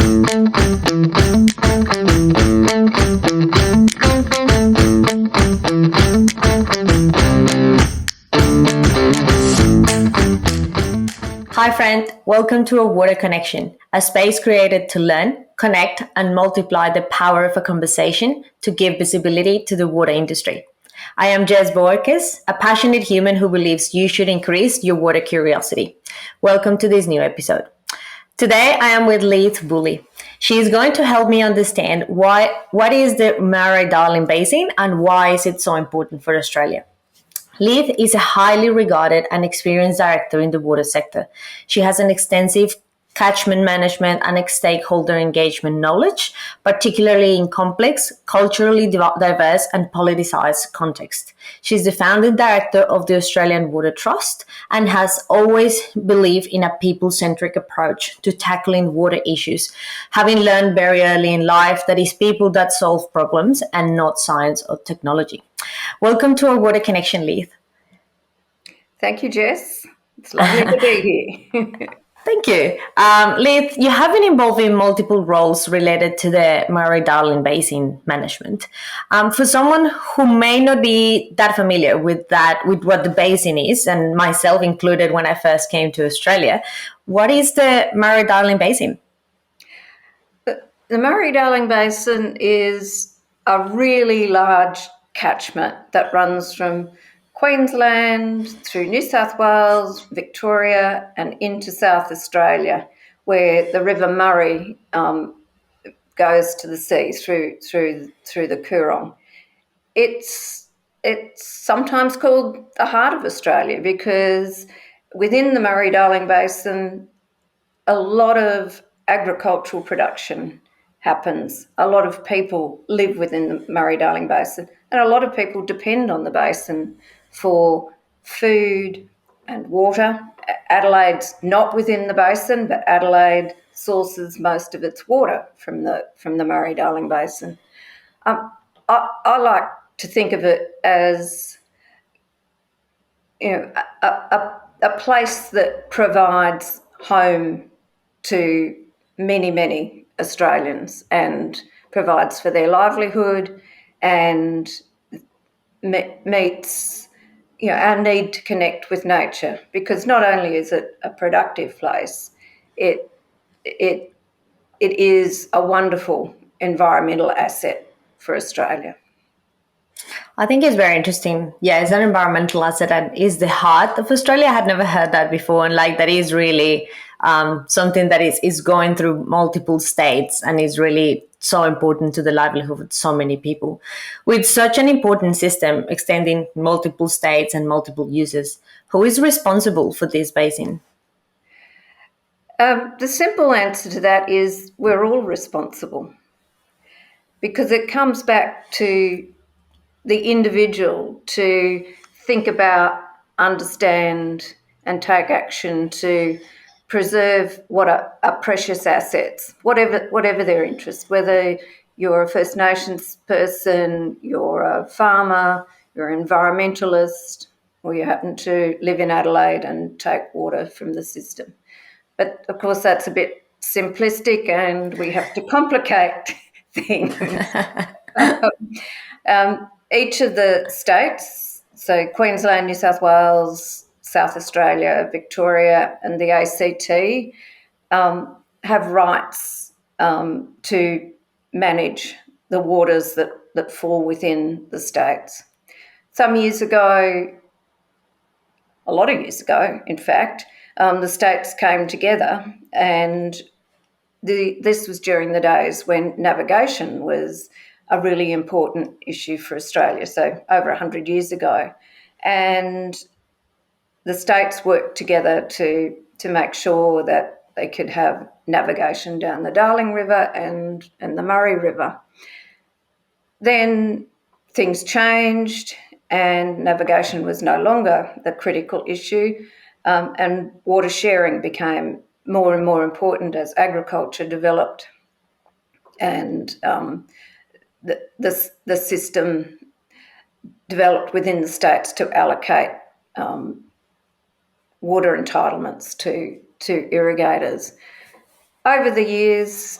Hi friend, welcome to A Water Connection, a space created to learn, connect and multiply the power of a conversation to give visibility to the water industry. I am Jess Borges, a passionate human who believes you should increase your water curiosity. Welcome to this new episode. Today I am with Leith Boully. She is going to help me understand what is the Murray-Darling Basin and why is it so important for Australia. Leith is a highly regarded and experienced director in the water sector. She has an extensive catchment management and stakeholder engagement knowledge, particularly in complex, culturally diverse and politicized contexts. She's the founding director of the Australian WaterTrust and has always believed in a people-centric approach to tackling water issues, having learned very early in life that it's people that solve problems and not science or technology. Welcome to our Water Connection, Leith. Thank you, Jess. It's lovely to be here. Thank you. Leith, you have been involved in multiple roles related to the Murray-Darling Basin management. For someone who may not be that familiar with what the basin is, and myself included when I first came to Australia, what is the Murray-Darling Basin? The Murray-Darling Basin is a really large catchment that runs from Queensland through New South Wales, Victoria and into South Australia, where the River Murray goes to the sea through the Coorong. It's sometimes called the heart of Australia because within the Murray-Darling Basin, a lot of agricultural production happens. A lot of people live within the Murray-Darling Basin, and a lot of people depend on the basin for food and water. Adelaide's not within the basin, but Adelaide sources most of its water from the Murray-Darling Basin. I like to think of it as a place that provides home to many, many Australians and provides for their livelihood and meets our need to connect with nature, because not only is it a productive place, it is a wonderful environmental asset for Australia. I think it's very interesting. Yeah, it's an environmental asset and is the heart of Australia. I had never heard that before, and that is really something that is going through multiple states and is really so important to the livelihood of so many people. With such an important system extending multiple states and multiple users, who is responsible for this basin? The simple answer to that is we're all responsible, because it comes back to the individual to think about, understand and take action to preserve what are precious assets, whatever their interest, whether you're a First Nations person, you're a farmer, you're an environmentalist, or you happen to live in Adelaide and take water from the system. But of course that's a bit simplistic and we have to complicate things. Each of the states, so Queensland, New South Wales, South Australia, Victoria and the ACT, have rights to manage the waters that fall within the states. Some years ago, a lot of years ago, in fact, the states came together, and this was during the days when navigation was a really important issue for Australia, so over 100 years ago. And the states worked together to make sure that they could have navigation down the Darling River and the Murray River. Then things changed and navigation was no longer the critical issue, and water sharing became more and more important as agriculture developed and the system developed within the states to allocate water entitlements to irrigators. Over the years,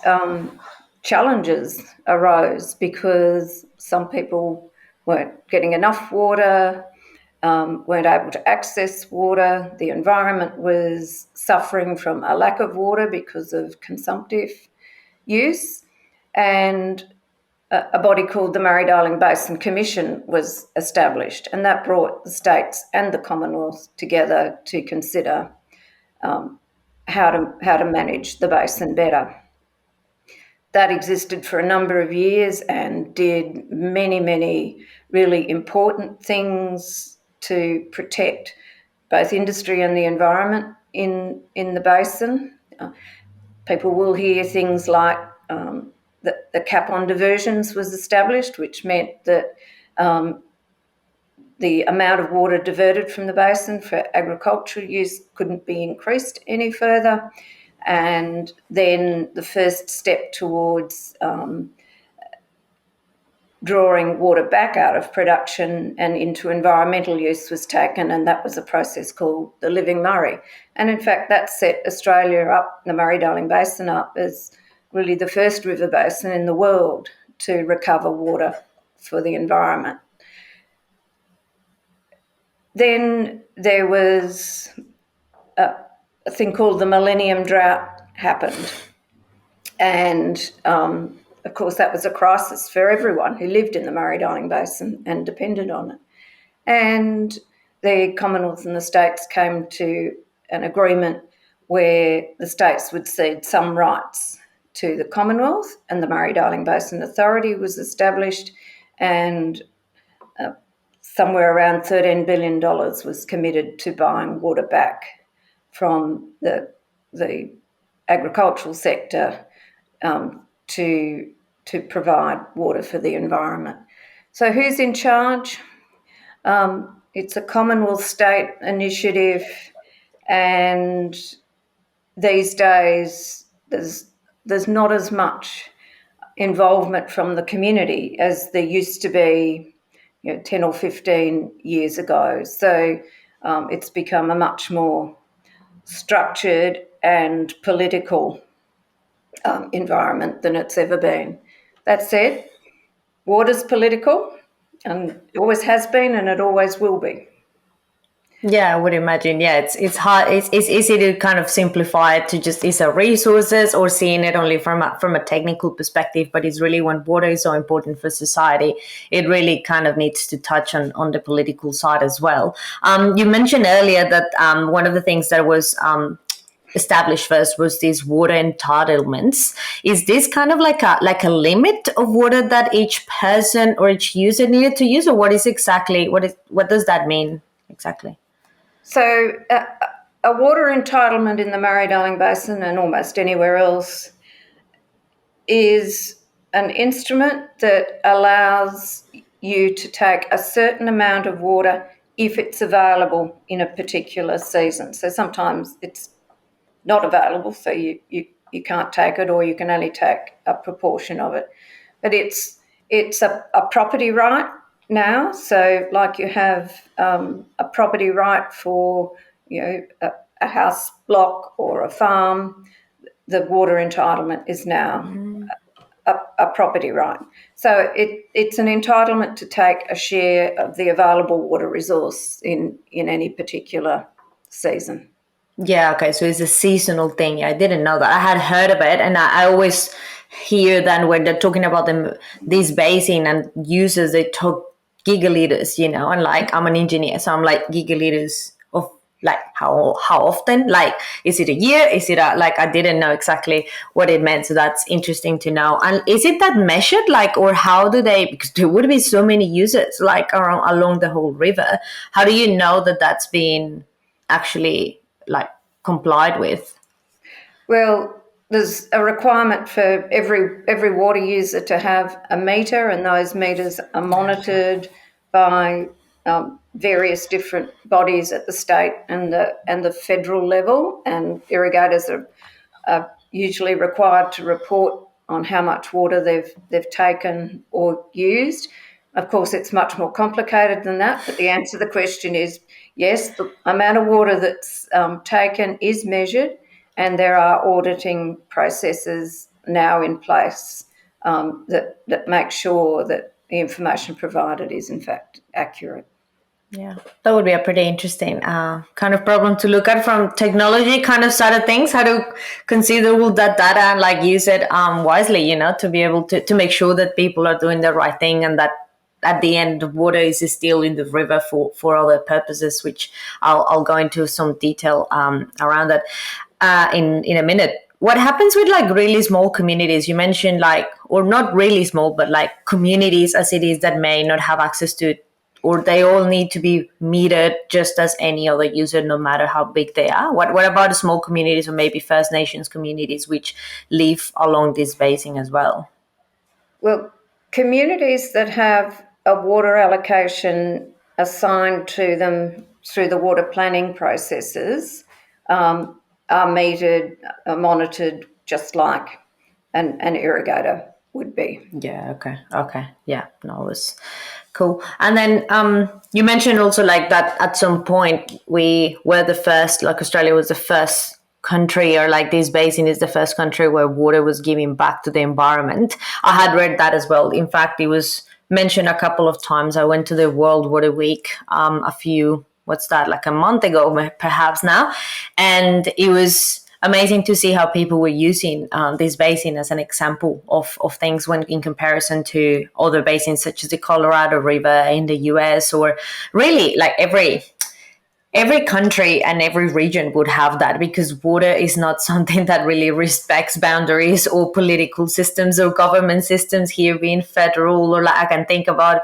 challenges arose because some people weren't getting enough water, weren't able to access water. The environment was suffering from a lack of water because of consumptive use. And a body called the Murray-Darling Basin Commission was established, and that brought the states and the Commonwealth together to consider how to manage the basin better. That existed for a number of years and did many, many really important things to protect both industry and the environment in the basin. People will hear things like the cap on diversions was established, which meant that the amount of water diverted from the basin for agricultural use couldn't be increased any further. And then the first step towards drawing water back out of production and into environmental use was taken, and that was a process called the Living Murray. And in fact, that set Australia up, the Murray-Darling Basin up, as really the first river basin in the world to recover water for the environment. Then there was a thing called the Millennium Drought happened. And of course, that was a crisis for everyone who lived in the Murray-Darling Basin and depended on it. And the Commonwealth and the states came to an agreement where the states would cede some rights to the Commonwealth, and the Murray-Darling Basin Authority was established, and somewhere around $13 billion was committed to buying water back from the agricultural sector to provide water for the environment. So who's in charge? It's a Commonwealth state initiative, and these days there's not as much involvement from the community as there used to be 10 or 15 years ago. So it's become a much more structured and political environment than it's ever been. That said, water's political, and it always has been, and it always will be. Yeah, I would imagine. Yeah, it's hard. It's easy to kind of simplify it to just is a resources or seeing it only from a technical perspective. But it's really when water is so important for society, it really kind of needs to touch on the political side as well. You mentioned earlier that one of the things that was established first was these water entitlements. Is this kind of like a limit of water that each person or each user needed to use, or what does that mean exactly? So a water entitlement in the Murray-Darling Basin and almost anywhere else is an instrument that allows you to take a certain amount of water if it's available in a particular season. So sometimes it's not available, so you can't take it, or you can only take a proportion of it. But it's a property right now. So like you have a property right for a house block or a farm, the water entitlement is now a property right. So it's an entitlement to take a share of the available water resource in any particular season. Yeah, okay, so it's a seasonal thing. Yeah, I didn't know that. I had heard of it, and I always hear that when they're talking about this basin and users, they talk gigaliters, and like I'm an engineer, so I'm like gigaliters of like how often? Like, is it a year? Is it I didn't know exactly what it meant, so that's interesting to know. And is it that measured, or how do they? Because there would be so many users along the whole river. How do you know that that's being actually complied with? Well, there's a requirement for every water user to have a meter, and those meters are monitored by various different bodies at the state and the federal level. And irrigators are usually required to report on how much water they've taken or used. Of course, it's much more complicated than that, but the answer to the question is yes, the amount of water that's taken is measured, and there are auditing processes now in place that make sure that the information provided is in fact accurate. Yeah, that would be a pretty interesting kind of problem to look at from technology kind of side of things, how to consider all that data and, like you said, wisely, to be able to make sure that people are doing the right thing, and that at the end the water is still in the river for other purposes, which I'll go into some detail around that in a minute. What happens with like really small communities? You mentioned like, or not really small, but like communities as it is that may not have access to, or they all need to be metered just as any other user, no matter how big they are? What about the small communities, or maybe First Nations communities which live along this basin as well? Well, communities that have a water allocation assigned to them through the water planning processes are metered, are monitored just like an irrigator would be. Yeah. Okay. Yeah. No, it was cool. And then you mentioned also like that at some point we were the first, like Australia was the first country, or like this basin is the first country where water was giving back to the environment. I had read that as well. In fact, it was mentioned a couple of times. I went to the World Water Week a few, what's that, like a month ago perhaps now, and it was amazing to see how people were using this basin as an example of things when in comparison to other basins such as the Colorado River in the US, or really like every country and every region would have that, because water is not something that really respects boundaries or political systems or government systems, here being federal, or like I can think about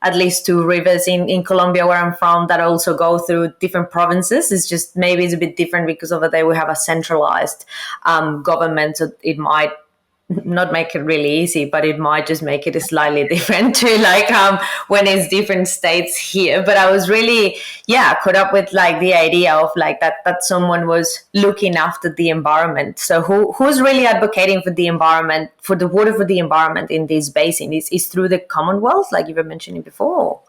at least two rivers in Colombia where I'm from that also go through different provinces. It's just maybe it's a bit different because over there we have a centralized government, so it might not make it really easy, but it might just make it slightly different to like when it's different states here. But I was really caught up with like the idea of like that someone was looking after the environment. So who's really advocating for the environment, for the water, for the environment in this basin? Is through the Commonwealth, like you were mentioning before?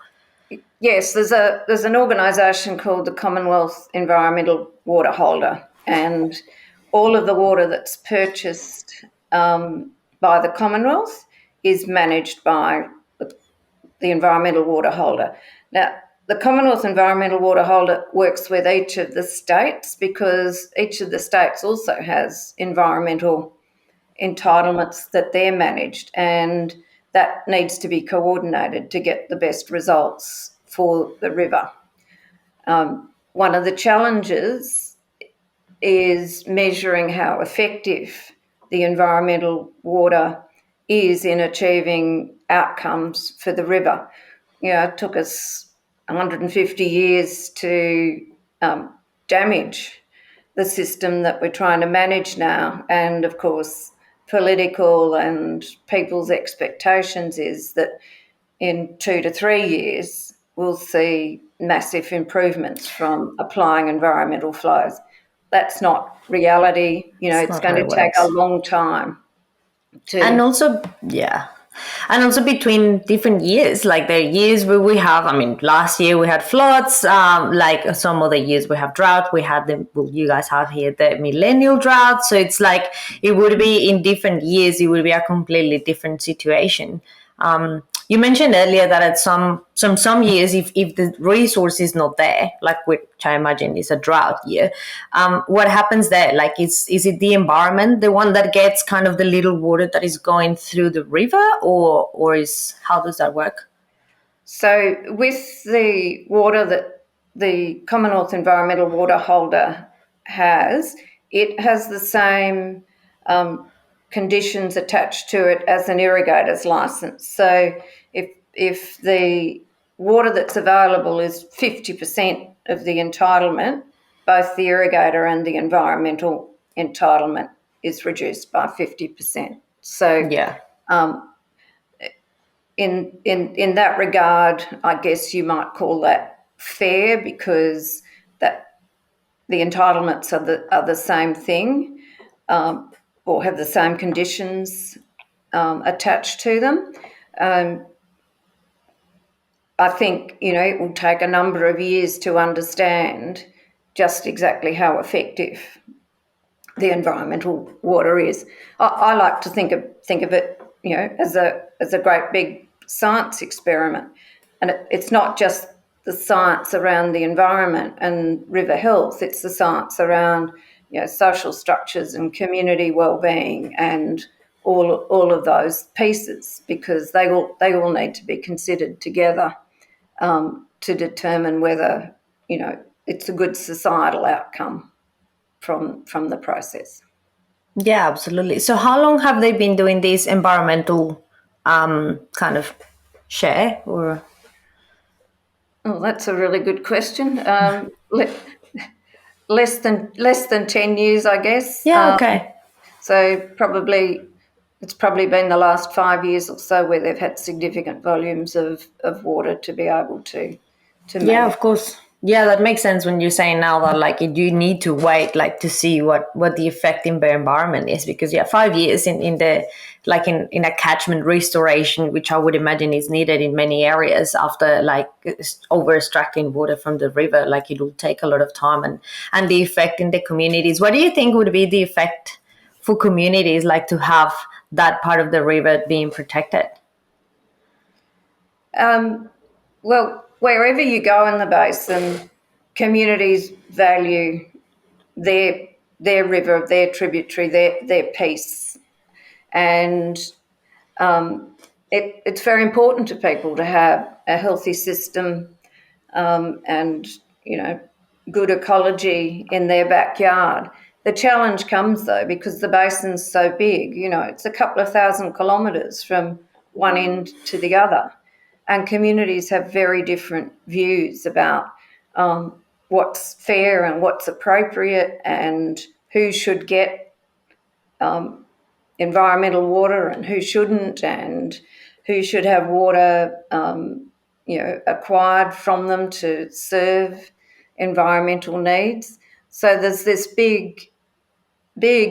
Yes, there's an organisation called the Commonwealth Environmental Water Holder, and all of the water that's purchased by the Commonwealth is managed by the Environmental Water Holder. Now, the Commonwealth Environmental Water Holder works with each of the states because each of the states also has environmental entitlements that they're managed, and that needs to be coordinated to get the best results for the river. One of the challenges is measuring how effective the environmental water is in achieving outcomes for the river. It took us 150 years to damage the system that we're trying to manage now. And of course, political and people's expectations is that in 2 to 3 years, we'll see massive improvements from applying environmental flows. That's not reality. It's It's not how going it to take a works. long time And to. also, yeah. And also between different years, like the years where we have, I mean, last year we had floods, like some other years we have drought. We had you guys have here the millennial drought. So it's like, it would be in different years, it would be a completely different situation. You mentioned earlier that at some years, if the resource is not there, like which I imagine is a drought year, what happens there? Like, is it the environment, the one that gets kind of the little water that is going through the river, or is, how does that work? So with the water that the Commonwealth Environmental Water Holder has, it has the same conditions attached to it as an irrigator's licence. So if the water that's available is 50% of the entitlement, both the irrigator and the environmental entitlement is reduced by 50%. So Yeah. in that regard, I guess you might call that fair, because that the entitlements are the same thing, or have the same conditions attached to them. I think it will take a number of years to understand just exactly how effective the environmental water is. I like to think of it, as a great big science experiment, and it's not just the science around the environment and river health. It's the science around social structures and community well-being and all of those pieces, because they all need to be considered together to determine whether it's a good societal outcome from the process. Yeah, absolutely. So how long have they been doing this environmental kind of share or? Oh, that's a really good question. Less than 10 years, I guess. Yeah, okay. So it's probably been the last 5 years or so where they've had significant volumes of water to be able to Yeah, manage. of course. Yeah, that makes sense when you're saying now that like you need to wait like to see what the effect in the environment is, because 5 years in the like in a catchment restoration, which I would imagine is needed in many areas after like over extracting water from the river, like it will take a lot of time, and the effect in the communities. What do you think would be the effect for communities like to have that part of the river being protected? Well, wherever you go in the basin, communities value their river, their tributary, their piece, and it's very important to people to have a healthy system and good ecology in their backyard. The challenge comes though because the basin's so big. It's a couple of thousand kilometres from one end to the other, and communities have very different views about what's fair and what's appropriate and who should get environmental water and who shouldn't, and who should have water acquired from them to serve environmental needs. So there's this big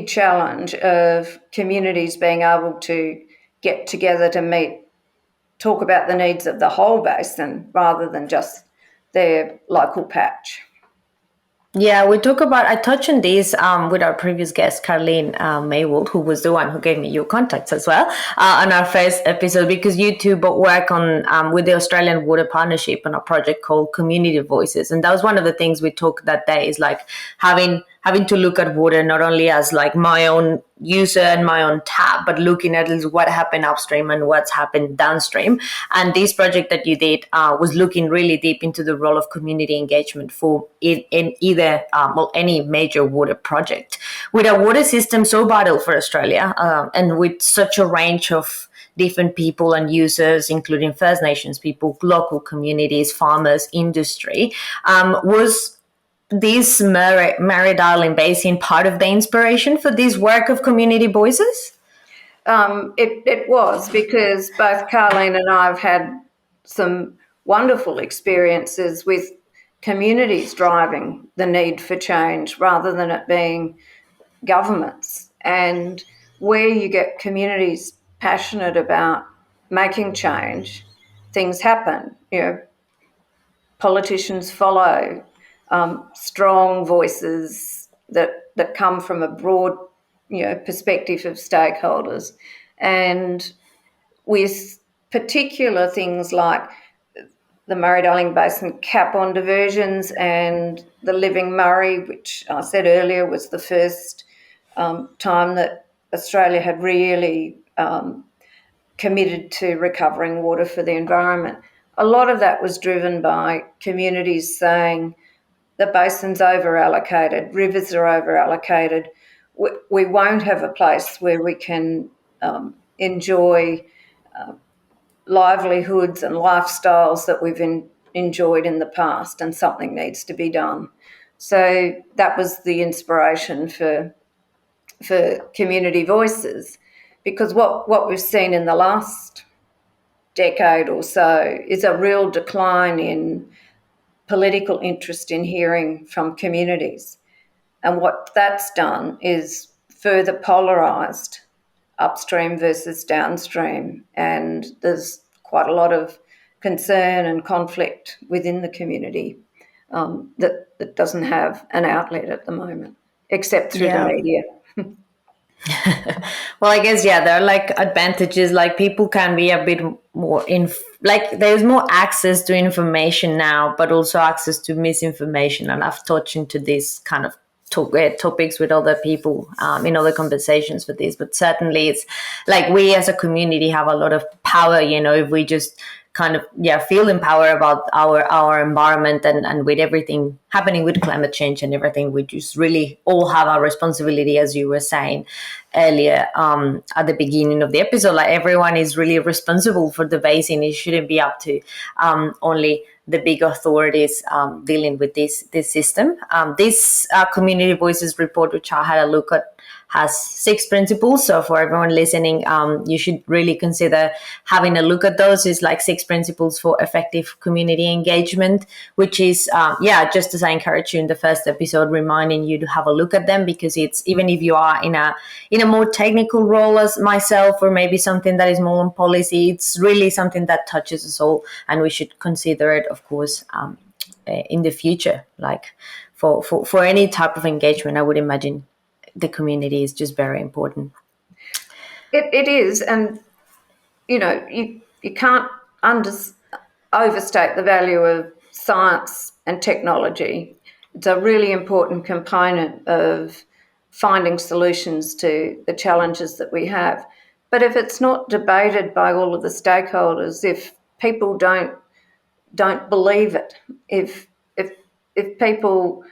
challenge of communities being able to get together to talk about the needs of the whole basin rather than just their local patch. Yeah, I touched on this with our previous guest, Carleen Maywood, who was the one who gave me your contacts as well on our first episode, because you two both work on with the Australian Water Partnership on a project called Community Voices. And that was one of the things we talked that day, is like having to look at water not only as like my own user and my own tap, but looking at what happened upstream and what's happened downstream. And this project that you did was looking really deep into the role of community engagement for in either any major water project. With a water system so vital for Australia and with such a range of different people and users, including First Nations people, local communities, farmers, industry, was this Murray-Darling Basin part of the inspiration for this work of community voices? It was, because both Carleen and I have had some wonderful experiences with communities driving the need for change rather than it being governments. And where you get communities passionate about making change, things happen. Politicians follow strong voices that come from a broad perspective of stakeholders. And with particular things like the Murray-Darling Basin cap on diversions and the Living Murray, which I said earlier was the first time that Australia had really committed to recovering water for the environment. A lot of that was driven by communities saying the basin's over-allocated, rivers are over-allocated. We won't have a place where we can enjoy livelihoods and lifestyles that we've enjoyed in the past, and something needs to be done. So that was the inspiration for community voices, because what we've seen in the last decade or so is a real decline in political interest in hearing from communities. And what that's done is further polarised upstream versus downstream. And there's quite a lot of concern and conflict within the community that doesn't have an outlet at the moment. except through the Yeah. media. Well, I guess, yeah, there are like advantages, like people can be a bit more like there's more access to information now, but also access to misinformation. And I've touched into this kind of topics with other people in other conversations for this, but certainly it's like we as a community have a lot of power, if we just kind of feel empowered about our environment, and with everything happening with climate change and everything, we just really all have our responsibility, as you were saying earlier at the beginning of the episode. Like everyone is really responsible for the basin. It shouldn't be up to only the big authorities dealing with this system. This Community Voices report, which I had a look at, has 6 principles. So for everyone listening, you should really consider having a look at those. It's like 6 principles for effective community engagement, which is, just as I encouraged you in the first episode, reminding you to have a look at them, because it's, even if you are in a more technical role as myself, or maybe something that is more on policy, it's really something that touches us all, and we should consider it, of course, in the future. Like for any type of engagement, I would imagine the community is just very important. It is, and you can't overstate the value of science and technology. It's a really important component of finding solutions to the challenges that we have. But if it's not debated by all of the stakeholders, if people don't believe it, if people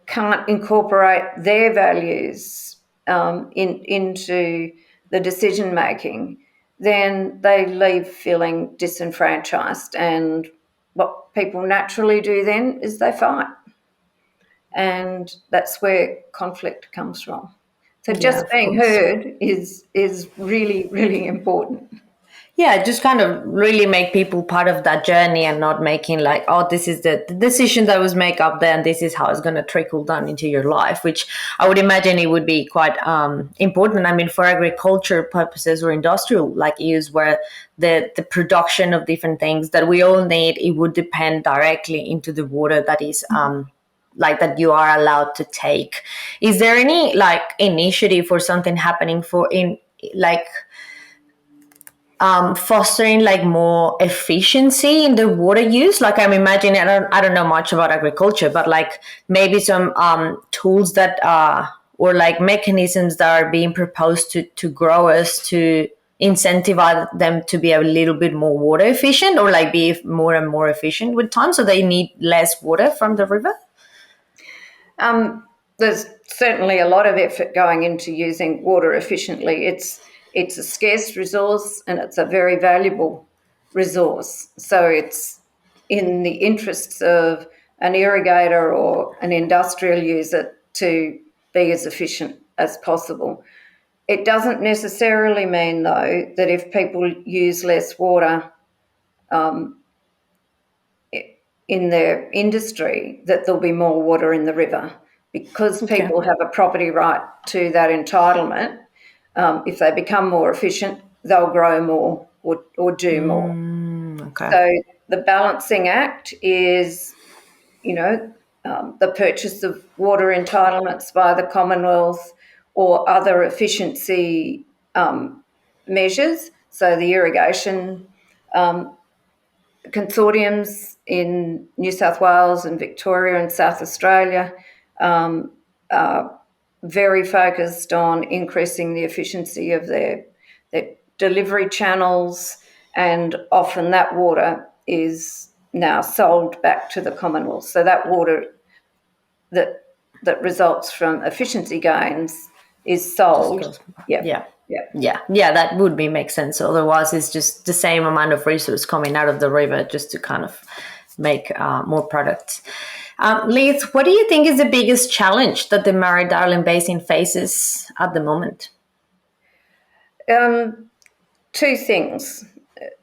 can't incorporate their values into the decision making, then they leave feeling disenfranchised, and what people naturally do then is they fight, and that's where conflict comes from. So just being heard is really, really important. Yeah, just kind of really make people part of that journey, and not making like, oh, this is the decision that was made up there, and this is how it's going to trickle down into your life, which I would imagine it would be quite important. I mean, for agriculture purposes or industrial like use, where the production of different things that we all need, it would depend directly into the water that is like that you are allowed to take. Is there any like initiative or something happening for in like fostering like more efficiency in the water use? Like I'm imagining, I don't know much about agriculture, but like maybe some tools that or like mechanisms that are being proposed to growers to incentivize them to be a little bit more water efficient, or like be more and more efficient with time, so they need less water from the river. There's certainly a lot of effort going into using water efficiently. It's a scarce resource, and it's a very valuable resource. So it's in the interests of an irrigator or an industrial user to be as efficient as possible. It doesn't necessarily mean, though, that if people use less water in their industry, that there'll be more water in the river, because people have a property right to that entitlement. If they become more efficient, they'll grow more or do more. So the balancing act is, the purchase of water entitlements by the Commonwealth or other efficiency measures. So the irrigation consortiums in New South Wales and Victoria and South Australia are very focused on increasing the efficiency of their delivery channels, and often that water is now sold back to the Commonwealth. So that water that results from efficiency gains is sold. Yeah, that would make sense. Otherwise, it's just the same amount of resource coming out of the river just to kind of make more products. Leith, what do you think is the biggest challenge that the Murray-Darling Basin faces at the moment? Two things.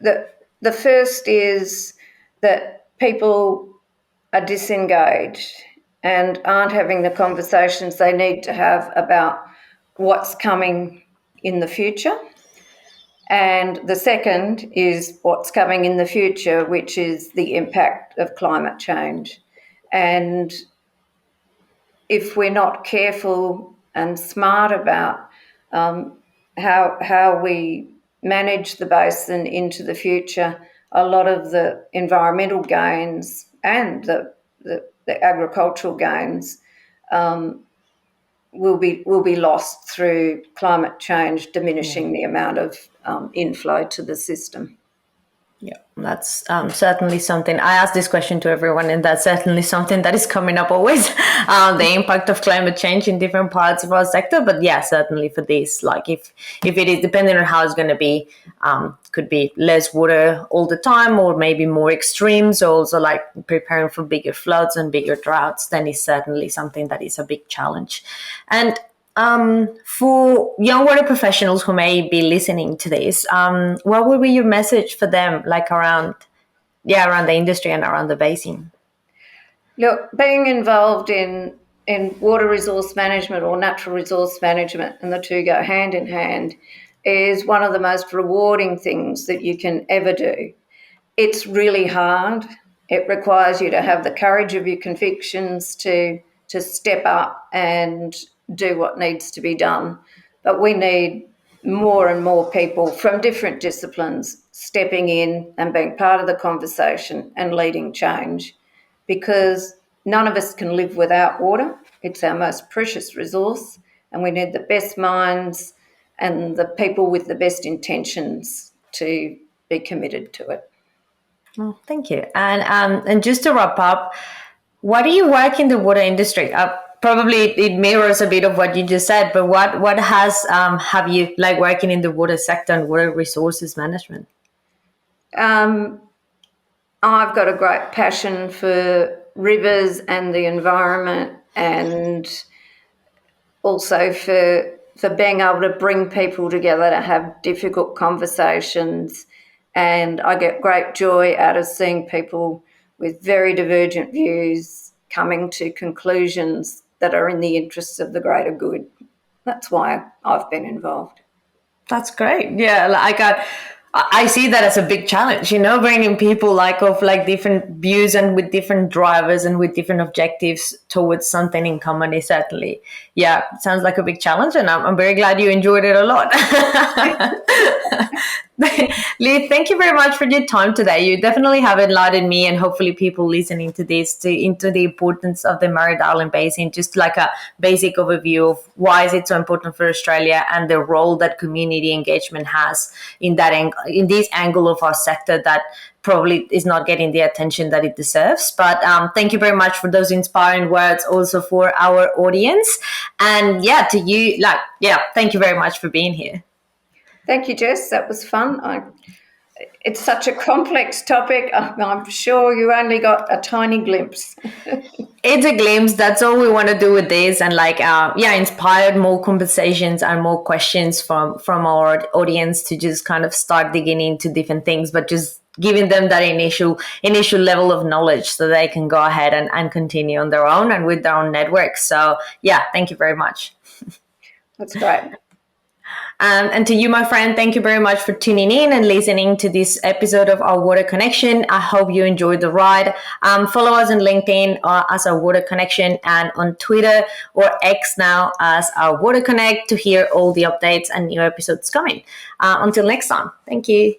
The first is that people are disengaged and aren't having the conversations they need to have about what's coming in the future. And the second is what's coming in the future, which is the impact of climate change. And if we're not careful and smart about how we manage the basin into the future, a lot of the environmental gains and the agricultural gains will be lost through climate change, diminishing the amount of inflow to the system. Yeah, that's certainly something. I ask this question to everyone, and that's certainly something that is coming up always. The impact of climate change in different parts of our sector, but yeah, certainly for this, like if it is depending on how it's going to be, could be less water all the time, or maybe more extremes. Also, like preparing for bigger floods and bigger droughts, then it's certainly something that is a big challenge. And for young water professionals who may be listening to this, what would be your message for them, like around the industry and around the basin? Look, being involved in water resource management or natural resource management, and the two go hand in hand, is one of the most rewarding things that you can ever do. It's really hard. It requires you to have the courage of your convictions to step up and do what needs to be done. But we need more and more people from different disciplines stepping in and being part of the conversation and leading change, because none of us can live without water. It's our most precious resource, and we need the best minds and the people with the best intentions to be committed to it. Oh, thank you. And just to wrap up, why do you work in the water industry? Probably it mirrors a bit of what you just said, but what has have you like working in the water sector and water resources management? I've got a great passion for rivers and the environment, and also for being able to bring people together to have difficult conversations. And I get great joy out of seeing people with very divergent views coming to conclusions that are in the interests of the greater good. That's why I've been involved. That's great. Yeah, like I see that as a big challenge, bringing people of different views and with different drivers and with different objectives towards something in common is certainly, yeah, sounds like a big challenge, and I'm very glad you enjoyed it a lot. Leith, thank you very much for your time today. You definitely have enlightened me, and hopefully people listening to this into the importance of the Murray-Darling Basin, just like a basic overview of why is it so important for Australia and the role that community engagement has in this angle of our sector that probably is not getting the attention that it deserves. But thank you very much for those inspiring words also for our audience. And yeah, to you, thank you very much for being here. Thank you, Jess. That was fun. It's such a complex topic. I'm sure you only got a tiny glimpse. It's a glimpse. That's all we want to do with this, and inspired more conversations and more questions from our audience to just kind of start digging into different things, but just giving them that initial level of knowledge so they can go ahead and continue on their own and with their own networks. So yeah, thank you very much. That's great. And to you, my friend, thank you very much for tuning in and listening to this episode of Our Water Connection. I hope you enjoyed the ride. Follow us on LinkedIn as Our Water Connection, and on Twitter or X now as Our Water Connect to hear all the updates and new episodes coming. Until next time, thank you.